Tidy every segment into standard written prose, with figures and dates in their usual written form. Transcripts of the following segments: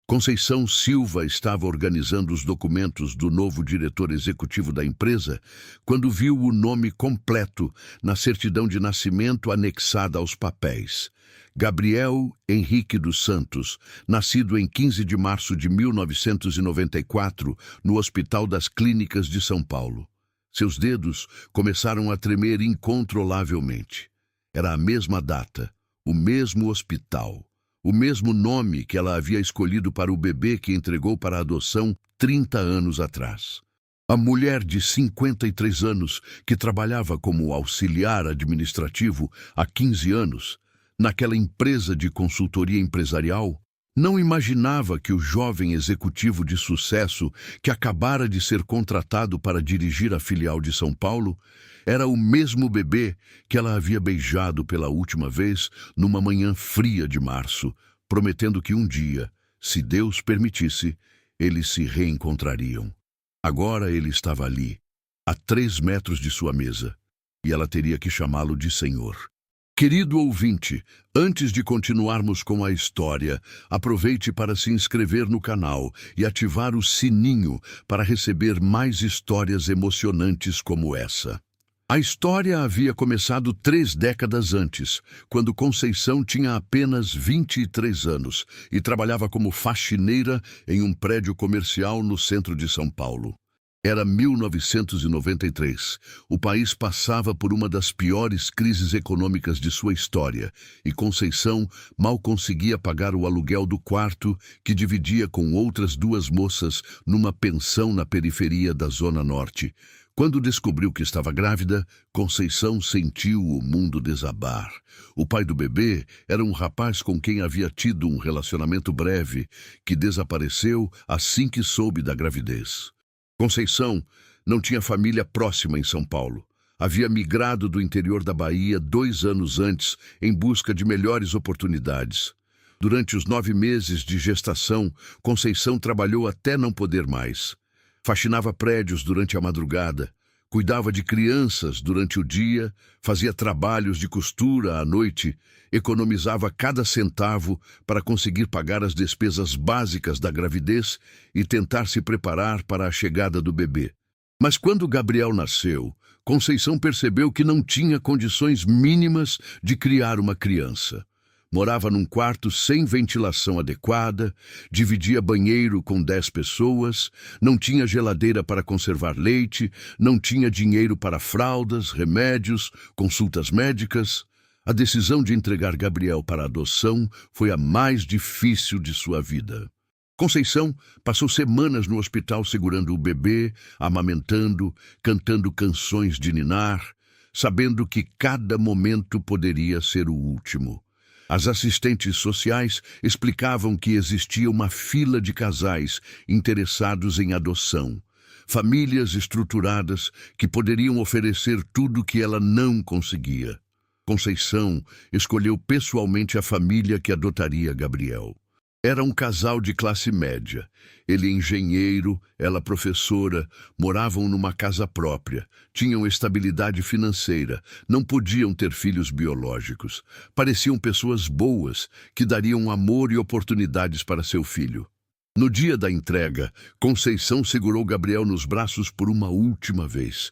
Conceição Silva estava organizando os documentos do novo diretor executivo da empresa quando viu o nome completo na certidão de nascimento anexada aos papéis. Gabriel Henrique dos Santos, nascido em 15 de março de 1994, no Hospital das Clínicas de São Paulo. Seus dedos começaram a tremer incontrolavelmente. Era a mesma data, o mesmo hospital. O mesmo nome que ela havia escolhido para o bebê que entregou para a adoção 30 anos atrás. A mulher de 53 anos, que trabalhava como auxiliar administrativo há 15 anos, naquela empresa de consultoria empresarial, não imaginava que o jovem executivo de sucesso que acabara de ser contratado para dirigir a filial de São Paulo era o mesmo bebê que ela havia beijado pela última vez numa manhã fria de março, prometendo que um dia, se Deus permitisse, eles se reencontrariam. Agora ele estava ali, a 3 metros de sua mesa, e ela teria que chamá-lo de Senhor. Querido ouvinte, antes de continuarmos com a história, aproveite para se inscrever no canal e ativar o sininho para receber mais histórias emocionantes como essa. A história havia começado 3 décadas antes, quando Conceição tinha apenas 23 anos e trabalhava como faxineira em um prédio comercial no centro de São Paulo. Era 1993. O país passava por uma das piores crises econômicas de sua história e Conceição mal conseguia pagar o aluguel do quarto que dividia com outras 2 moças numa pensão na periferia da Zona Norte. Quando descobriu que estava grávida, Conceição sentiu o mundo desabar. O pai do bebê era um rapaz com quem havia tido um relacionamento breve, que desapareceu assim que soube da gravidez. Conceição não tinha família próxima em São Paulo. Havia migrado do interior da Bahia 2 anos antes em busca de melhores oportunidades. Durante os 9 meses de gestação, Conceição trabalhou até não poder mais. Faxinava prédios durante a madrugada, cuidava de crianças durante o dia, fazia trabalhos de costura à noite, economizava cada centavo para conseguir pagar as despesas básicas da gravidez e tentar se preparar para a chegada do bebê. Mas quando Gabriel nasceu, Conceição percebeu que não tinha condições mínimas de criar uma criança. Morava num quarto sem ventilação adequada, dividia banheiro com 10 pessoas, não tinha geladeira para conservar leite, não tinha dinheiro para fraldas, remédios, consultas médicas. A decisão de entregar Gabriel para adoção foi a mais difícil de sua vida. Conceição passou semanas no hospital segurando o bebê, amamentando, cantando canções de ninar, sabendo que cada momento poderia ser o último. As assistentes sociais explicavam que existia uma fila de casais interessados em adoção, famílias estruturadas que poderiam oferecer tudo que ela não conseguia. Conceição escolheu pessoalmente a família que adotaria Gabriel. Era um casal de classe média. Ele engenheiro, ela professora, moravam numa casa própria, tinham estabilidade financeira, não podiam ter filhos biológicos. Pareciam pessoas boas, que dariam amor e oportunidades para seu filho. No dia da entrega, Conceição segurou Gabriel nos braços por uma última vez.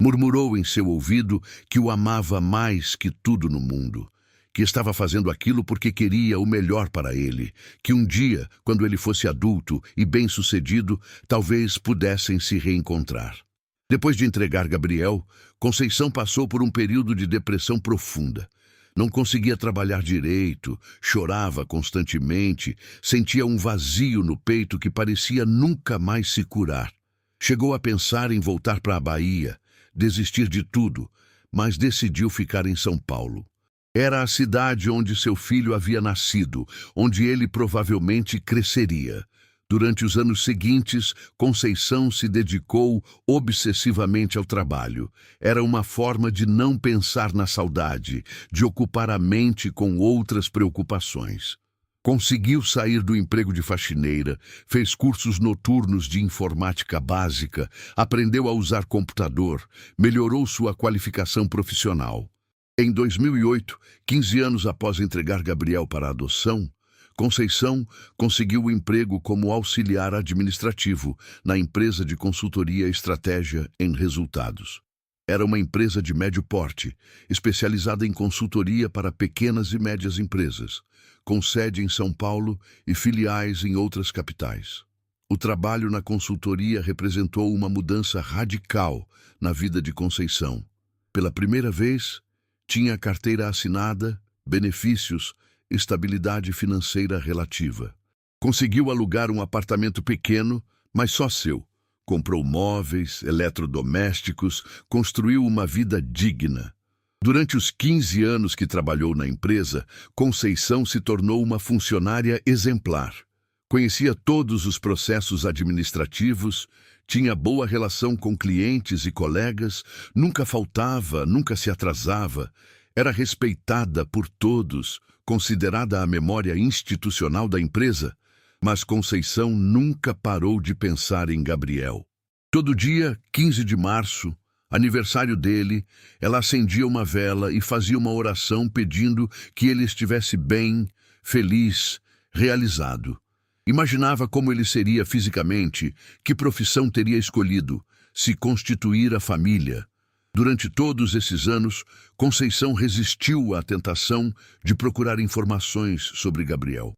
Murmurou em seu ouvido que o amava mais que tudo no mundo, que estava fazendo aquilo porque queria o melhor para ele, que um dia, quando ele fosse adulto e bem-sucedido, talvez pudessem se reencontrar. Depois de entregar Gabriel, Conceição passou por um período de depressão profunda. Não conseguia trabalhar direito, chorava constantemente, sentia um vazio no peito que parecia nunca mais se curar. Chegou a pensar em voltar para a Bahia, desistir de tudo, mas decidiu ficar em São Paulo. Era a cidade onde seu filho havia nascido, onde ele provavelmente cresceria. Durante os anos seguintes, Conceição se dedicou obsessivamente ao trabalho. Era uma forma de não pensar na saudade, de ocupar a mente com outras preocupações. Conseguiu sair do emprego de faxineira, fez cursos noturnos de informática básica, aprendeu a usar computador, melhorou sua qualificação profissional. Em 2008, 15 anos após entregar Gabriel para a adoção, Conceição conseguiu o emprego como auxiliar administrativo na empresa de consultoria e estratégia em resultados. Era uma empresa de médio porte, especializada em consultoria para pequenas e médias empresas, com sede em São Paulo e filiais em outras capitais. O trabalho na consultoria representou uma mudança radical na vida de Conceição. Pela primeira vez, tinha carteira assinada, benefícios, estabilidade financeira relativa. Conseguiu alugar um apartamento pequeno, mas só seu. Comprou móveis, eletrodomésticos, construiu uma vida digna. Durante os 15 anos que trabalhou na empresa, Conceição se tornou uma funcionária exemplar. Conhecia todos os processos administrativos, tinha boa relação com clientes e colegas, nunca faltava, nunca se atrasava, era respeitada por todos, considerada a memória institucional da empresa, mas Conceição nunca parou de pensar em Gabriel. Todo dia, 15 de março, aniversário dele, ela acendia uma vela e fazia uma oração pedindo que ele estivesse bem, feliz, realizado. Imaginava como ele seria fisicamente, que profissão teria escolhido, se constituir a família. Durante todos esses anos, Conceição resistiu à tentação de procurar informações sobre Gabriel.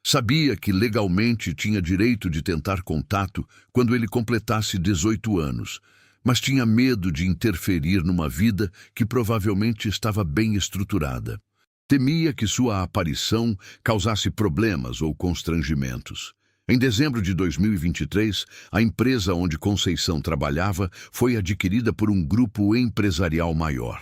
Sabia que legalmente tinha direito de tentar contato quando ele completasse 18 anos, mas tinha medo de interferir numa vida que provavelmente estava bem estruturada. Temia que sua aparição causasse problemas ou constrangimentos. Em dezembro de 2023, a empresa onde Conceição trabalhava foi adquirida por um grupo empresarial maior.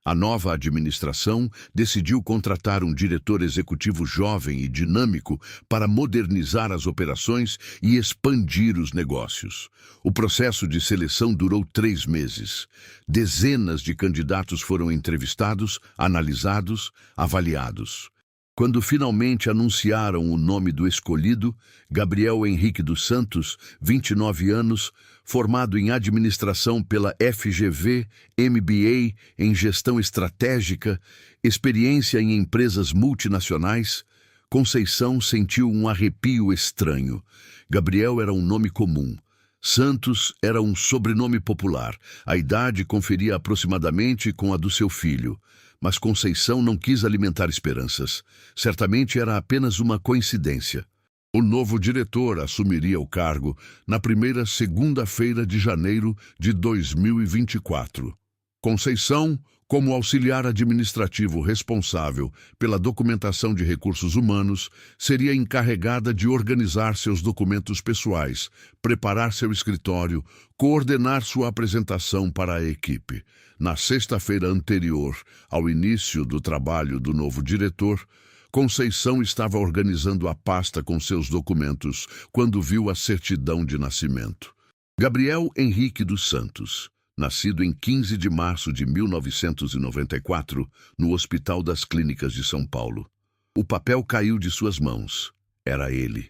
A nova administração decidiu contratar um diretor executivo jovem e dinâmico para modernizar as operações e expandir os negócios. O processo de seleção durou 3 meses. Dezenas de candidatos foram entrevistados, analisados, avaliados. Quando finalmente anunciaram o nome do escolhido, Gabriel Henrique dos Santos, 29 anos, formado em administração pela FGV, MBA em gestão estratégica, experiência em empresas multinacionais, Conceição sentiu um arrepio estranho. Gabriel era um nome comum. Santos era um sobrenome popular. A idade conferia aproximadamente com a do seu filho. Mas Conceição não quis alimentar esperanças. Certamente era apenas uma coincidência. O novo diretor assumiria o cargo na primeira segunda-feira de janeiro de 2024. Conceição, como auxiliar administrativo responsável pela documentação de recursos humanos, seria encarregada de organizar seus documentos pessoais, preparar seu escritório, coordenar sua apresentação para a equipe. Na sexta-feira anterior ao início do trabalho do novo diretor, Conceição estava organizando a pasta com seus documentos quando viu a certidão de nascimento. Gabriel Henrique dos Santos, nascido em 15 de março de 1994, no Hospital das Clínicas de São Paulo. O papel caiu de suas mãos. Era ele.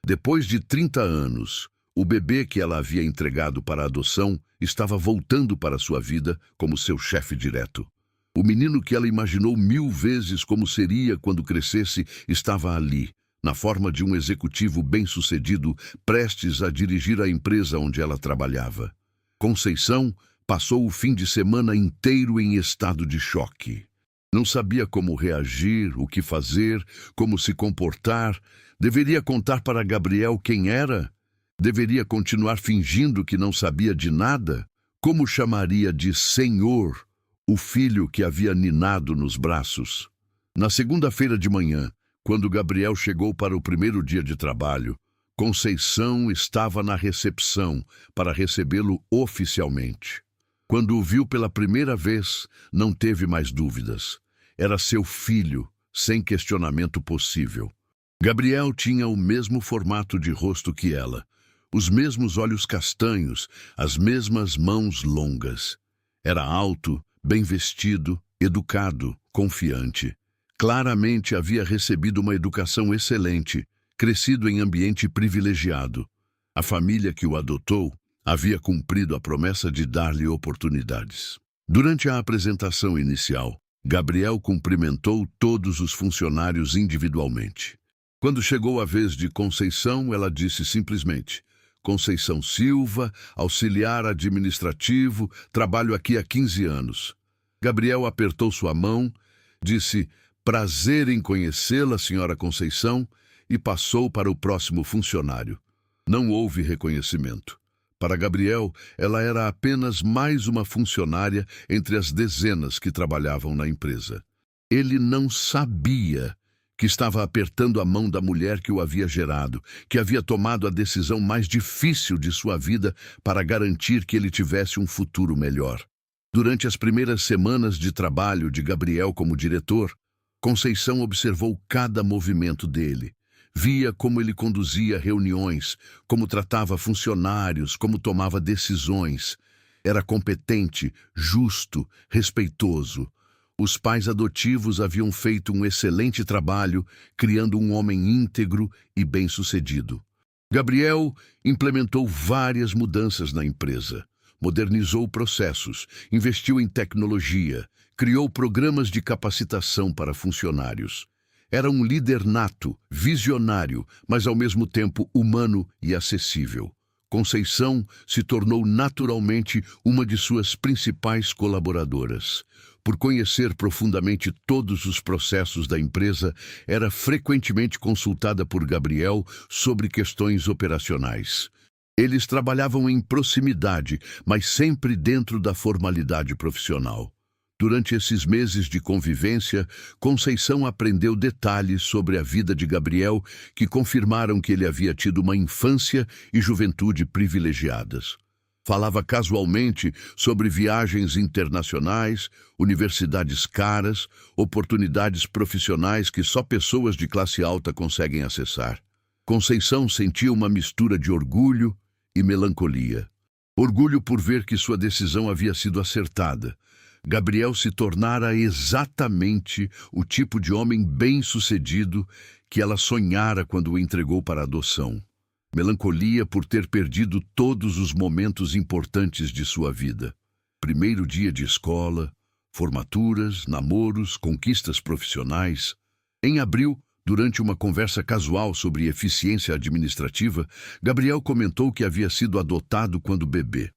Depois de 30 anos, o bebê que ela havia entregado para adoção estava voltando para sua vida como seu chefe direto. O menino que ela imaginou 1000 vezes como seria quando crescesse estava ali, na forma de um executivo bem-sucedido, prestes a dirigir a empresa onde ela trabalhava. Conceição passou o fim de semana inteiro em estado de choque. Não sabia como reagir, o que fazer, como se comportar. Deveria contar para Gabriel quem era? Deveria continuar fingindo que não sabia de nada? Como chamaria de Senhor o filho que havia ninado nos braços? Na segunda-feira de manhã, quando Gabriel chegou para o primeiro dia de trabalho, Conceição estava na recepção para recebê-lo oficialmente. Quando o viu pela primeira vez, não teve mais dúvidas. Era seu filho, sem questionamento possível. Gabriel tinha o mesmo formato de rosto que ela, os mesmos olhos castanhos, as mesmas mãos longas. Era alto, bem vestido, educado, confiante. Claramente havia recebido uma educação excelente, crescido em ambiente privilegiado. A família que o adotou havia cumprido a promessa de dar-lhe oportunidades. Durante a apresentação inicial, Gabriel cumprimentou todos os funcionários individualmente. Quando chegou a vez de Conceição, ela disse simplesmente: Conceição Silva, auxiliar administrativo, trabalho aqui há 15 anos. Gabriel apertou sua mão, disse: prazer em conhecê-la, senhora Conceição, e passou para o próximo funcionário. Não houve reconhecimento. Para Gabriel, ela era apenas mais uma funcionária entre as dezenas que trabalhavam na empresa. Ele não sabia que estava apertando a mão da mulher que o havia gerado, que havia tomado a decisão mais difícil de sua vida para garantir que ele tivesse um futuro melhor. Durante as primeiras semanas de trabalho de Gabriel como diretor, Conceição observou cada movimento dele. Via como ele conduzia reuniões, como tratava funcionários, como tomava decisões. Era competente, justo, respeitoso. Os pais adotivos haviam feito um excelente trabalho, criando um homem íntegro e bem-sucedido. Gabriel implementou várias mudanças na empresa. Modernizou processos, investiu em tecnologia, criou programas de capacitação para funcionários. Era um líder nato, visionário, mas ao mesmo tempo humano e acessível. Conceição se tornou naturalmente uma de suas principais colaboradoras. Por conhecer profundamente todos os processos da empresa, era frequentemente consultada por Gabriel sobre questões operacionais. Eles trabalhavam em proximidade, mas sempre dentro da formalidade profissional. Durante esses meses de convivência, Conceição aprendeu detalhes sobre a vida de Gabriel que confirmaram que ele havia tido uma infância e juventude privilegiadas. Falava casualmente sobre viagens internacionais, universidades caras, oportunidades profissionais que só pessoas de classe alta conseguem acessar. Conceição sentia uma mistura de orgulho e melancolia. Orgulho por ver que sua decisão havia sido acertada. Gabriel se tornara exatamente o tipo de homem bem-sucedido que ela sonhara quando o entregou para adoção. Melancolia por ter perdido todos os momentos importantes de sua vida. Primeiro dia de escola, formaturas, namoros, conquistas profissionais. Em abril, durante uma conversa casual sobre eficiência administrativa, Gabriel comentou que havia sido adotado quando bebê.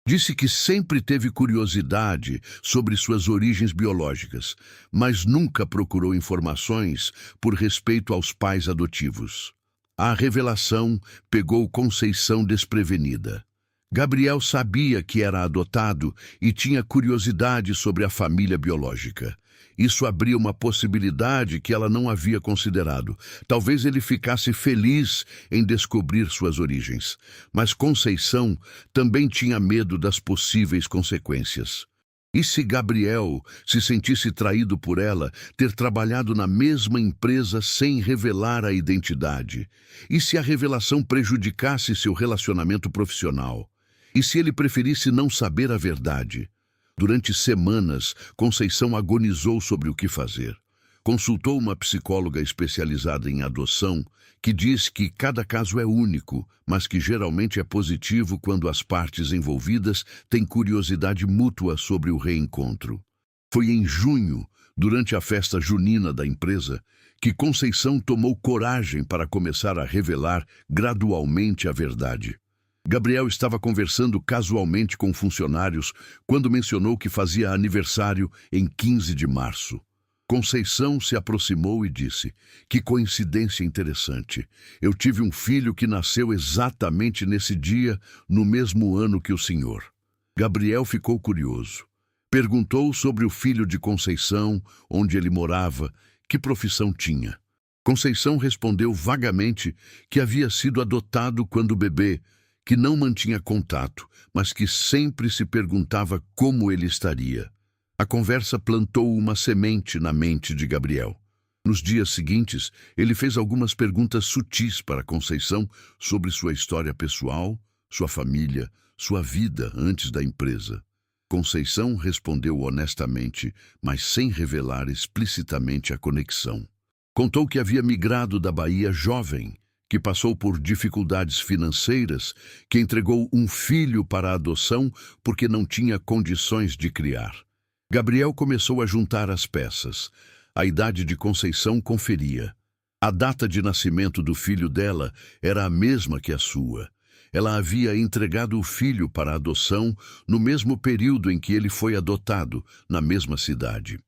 Disse que sempre teve curiosidade sobre suas origens biológicas, mas nunca procurou informações por respeito aos pais adotivos. A revelação pegou Conceição desprevenida. Gabriel sabia que era adotado e tinha curiosidade sobre a família biológica. Isso abria uma possibilidade que ela não havia considerado. Talvez ele ficasse feliz em descobrir suas origens. Mas Conceição também tinha medo das possíveis consequências. E se Gabriel se sentisse traído por ela, ter trabalhado na mesma empresa sem revelar a identidade? E se a revelação prejudicasse seu relacionamento profissional? E se ele preferisse não saber a verdade? Durante semanas, Conceição agonizou sobre o que fazer. Consultou uma psicóloga especializada em adoção, que diz que cada caso é único, mas que geralmente é positivo quando as partes envolvidas têm curiosidade mútua sobre o reencontro. Foi em junho, durante a festa junina da empresa, que Conceição tomou coragem para começar a revelar gradualmente a verdade. Gabriel estava conversando casualmente com funcionários quando mencionou que fazia aniversário em 15 de março. Conceição se aproximou e disse: que coincidência interessante. Eu tive um filho que nasceu exatamente nesse dia, no mesmo ano que o senhor. Gabriel ficou curioso. Perguntou sobre o filho de Conceição, onde ele morava, que profissão tinha. Conceição respondeu vagamente que havia sido adotado quando bebê, que não mantinha contato, mas que sempre se perguntava como ele estaria. A conversa plantou uma semente na mente de Gabriel. Nos dias seguintes, ele fez algumas perguntas sutis para Conceição sobre sua história pessoal, sua família, sua vida antes da empresa. Conceição respondeu honestamente, mas sem revelar explicitamente a conexão. Contou que havia migrado da Bahia jovem, que passou por dificuldades financeiras, que entregou um filho para a adoção porque não tinha condições de criar. Gabriel começou a juntar as peças. A idade de Conceição conferia. A data de nascimento do filho dela era a mesma que a sua. Ela havia entregado o filho para adoção no mesmo período em que ele foi adotado, na mesma cidade.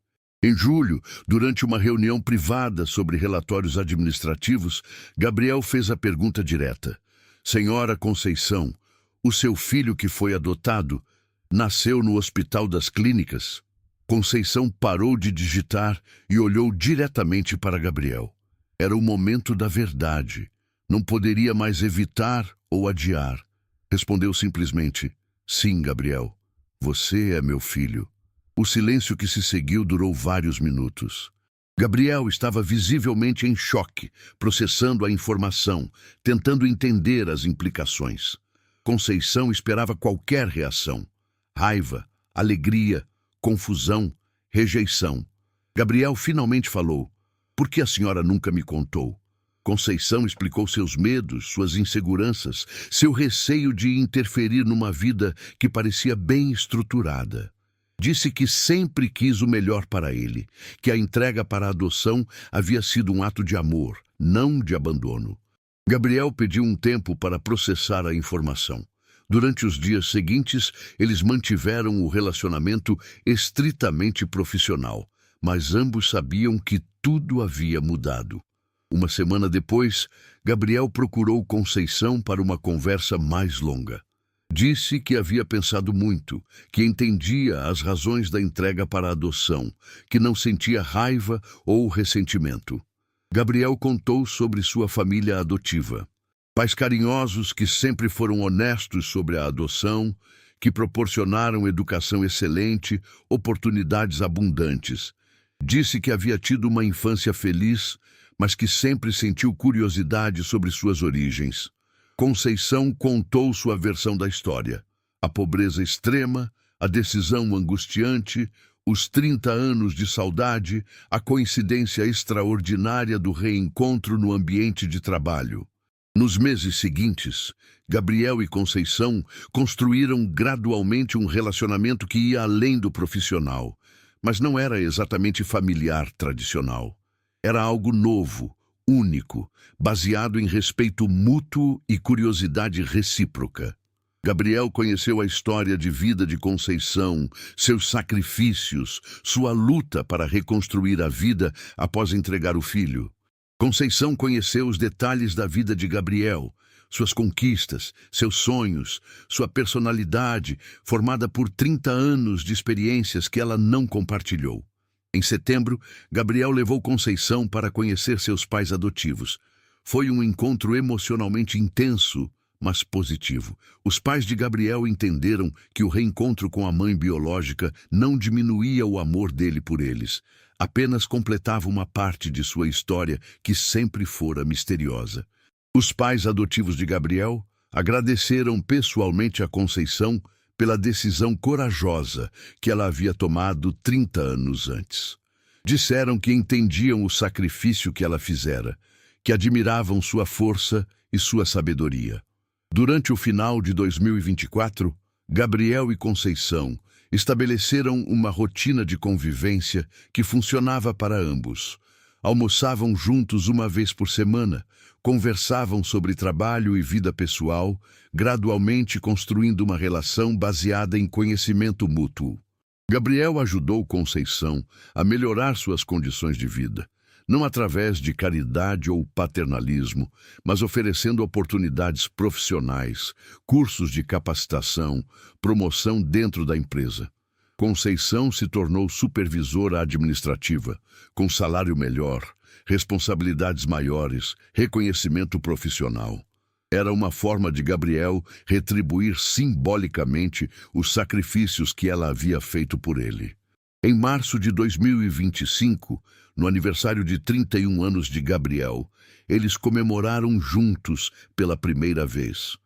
Em julho, durante uma reunião privada sobre relatórios administrativos, Gabriel fez a pergunta direta: Senhora Conceição, o seu filho que foi adotado nasceu no Hospital das Clínicas? Conceição parou de digitar e olhou diretamente para Gabriel. Era o momento da verdade. Não poderia mais evitar ou adiar. Respondeu simplesmente: Sim, Gabriel, você é meu filho. O silêncio que se seguiu durou vários minutos. Gabriel estava visivelmente em choque, processando a informação, tentando entender as implicações. Conceição esperava qualquer reação: raiva, alegria, confusão, rejeição. Gabriel finalmente falou: Por que a senhora nunca me contou? Conceição explicou seus medos, suas inseguranças, seu receio de interferir numa vida que parecia bem estruturada. Disse que sempre quis o melhor para ele, que a entrega para a adoção havia sido um ato de amor, não de abandono. Gabriel pediu um tempo para processar a informação. Durante os dias seguintes, eles mantiveram o relacionamento estritamente profissional, mas ambos sabiam que tudo havia mudado. Uma semana depois, Gabriel procurou Conceição para uma conversa mais longa. Disse que havia pensado muito, que entendia as razões da entrega para a adoção, que não sentia raiva ou ressentimento. Gabriel contou sobre sua família adotiva. Pais carinhosos que sempre foram honestos sobre a adoção, que proporcionaram educação excelente, oportunidades abundantes. Disse que havia tido uma infância feliz, mas que sempre sentiu curiosidade sobre suas origens. Conceição contou sua versão da história: a pobreza extrema, a decisão angustiante, os 30 anos de saudade, a coincidência extraordinária do reencontro no ambiente de trabalho. Nos meses seguintes, Gabriel e Conceição construíram gradualmente um relacionamento que ia além do profissional, mas não era exatamente familiar tradicional. Era algo novo, único, baseado em respeito mútuo e curiosidade recíproca. Gabriel conheceu a história de vida de Conceição, seus sacrifícios, sua luta para reconstruir a vida após entregar o filho. Conceição conheceu os detalhes da vida de Gabriel, suas conquistas, seus sonhos, sua personalidade, formada por 30 anos de experiências que ela não compartilhou. Em setembro, Gabriel levou Conceição para conhecer seus pais adotivos. Foi um encontro emocionalmente intenso, mas positivo. Os pais de Gabriel entenderam que o reencontro com a mãe biológica não diminuía o amor dele por eles, apenas completava uma parte de sua história que sempre fora misteriosa. Os pais adotivos de Gabriel agradeceram pessoalmente a Conceição pela decisão corajosa que ela havia tomado 30 anos antes. Disseram que entendiam o sacrifício que ela fizera, que admiravam sua força e sua sabedoria. Durante o final de 2024, Gabriel e Conceição estabeleceram uma rotina de convivência que funcionava para ambos. Almoçavam juntos uma vez por semana, conversavam sobre trabalho e vida pessoal, gradualmente construindo uma relação baseada em conhecimento mútuo. Gabriel ajudou Conceição a melhorar suas condições de vida, não através de caridade ou paternalismo, mas oferecendo oportunidades profissionais, cursos de capacitação, promoção dentro da empresa. Conceição se tornou supervisora administrativa, com salário melhor, responsabilidades maiores, reconhecimento profissional. Era uma forma de Gabriel retribuir simbolicamente os sacrifícios que ela havia feito por ele. Em março de 2025, no aniversário de 31 anos de Gabriel, eles comemoraram juntos pela primeira vez.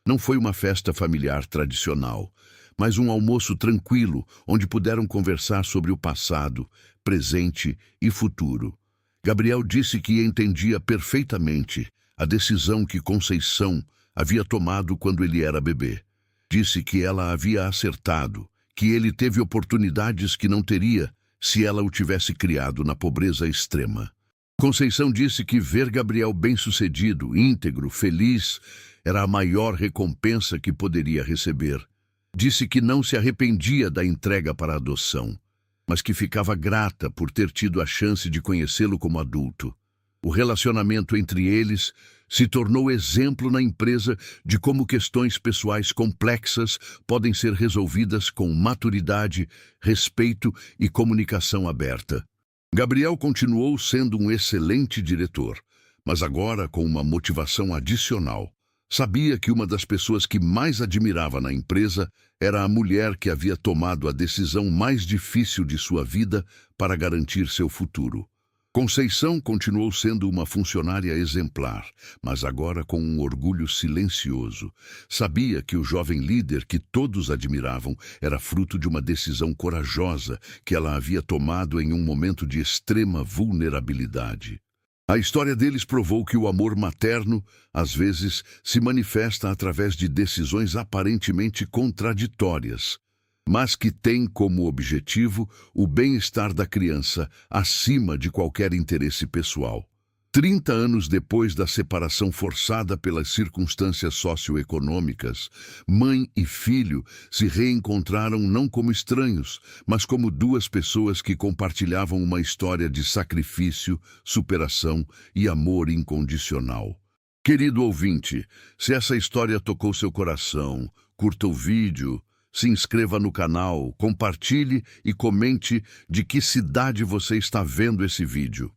Não foi uma festa familiar tradicional, mas um almoço tranquilo, onde puderam conversar sobre o passado, presente e futuro. Gabriel disse que entendia perfeitamente a decisão que Conceição havia tomado quando ele era bebê. Disse que ela havia acertado, que ele teve oportunidades que não teria se ela o tivesse criado na pobreza extrema. Conceição disse que ver Gabriel bem-sucedido, íntegro, feliz, era a maior recompensa que poderia receber. Disse que não se arrependia da entrega para a adoção, mas que ficava grata por ter tido a chance de conhecê-lo como adulto. O relacionamento entre eles se tornou exemplo na empresa de como questões pessoais complexas podem ser resolvidas com maturidade, respeito e comunicação aberta. Gabriel continuou sendo um excelente diretor, mas agora com uma motivação adicional. Sabia que uma das pessoas que mais admirava na empresa era a mulher que havia tomado a decisão mais difícil de sua vida para garantir seu futuro. Conceição continuou sendo uma funcionária exemplar, mas agora com um orgulho silencioso. Sabia que o jovem líder que todos admiravam era fruto de uma decisão corajosa que ela havia tomado em um momento de extrema vulnerabilidade. A história deles provou que o amor materno, às vezes, se manifesta através de decisões aparentemente contraditórias, mas que tem como objetivo o bem-estar da criança acima de qualquer interesse pessoal. 30 anos depois da separação forçada pelas circunstâncias socioeconômicas, mãe e filho se reencontraram não como estranhos, mas como duas pessoas que compartilhavam uma história de sacrifício, superação e amor incondicional. Querido ouvinte, se essa história tocou seu coração, curta o vídeo, se inscreva no canal, compartilhe e comente de que cidade você está vendo esse vídeo.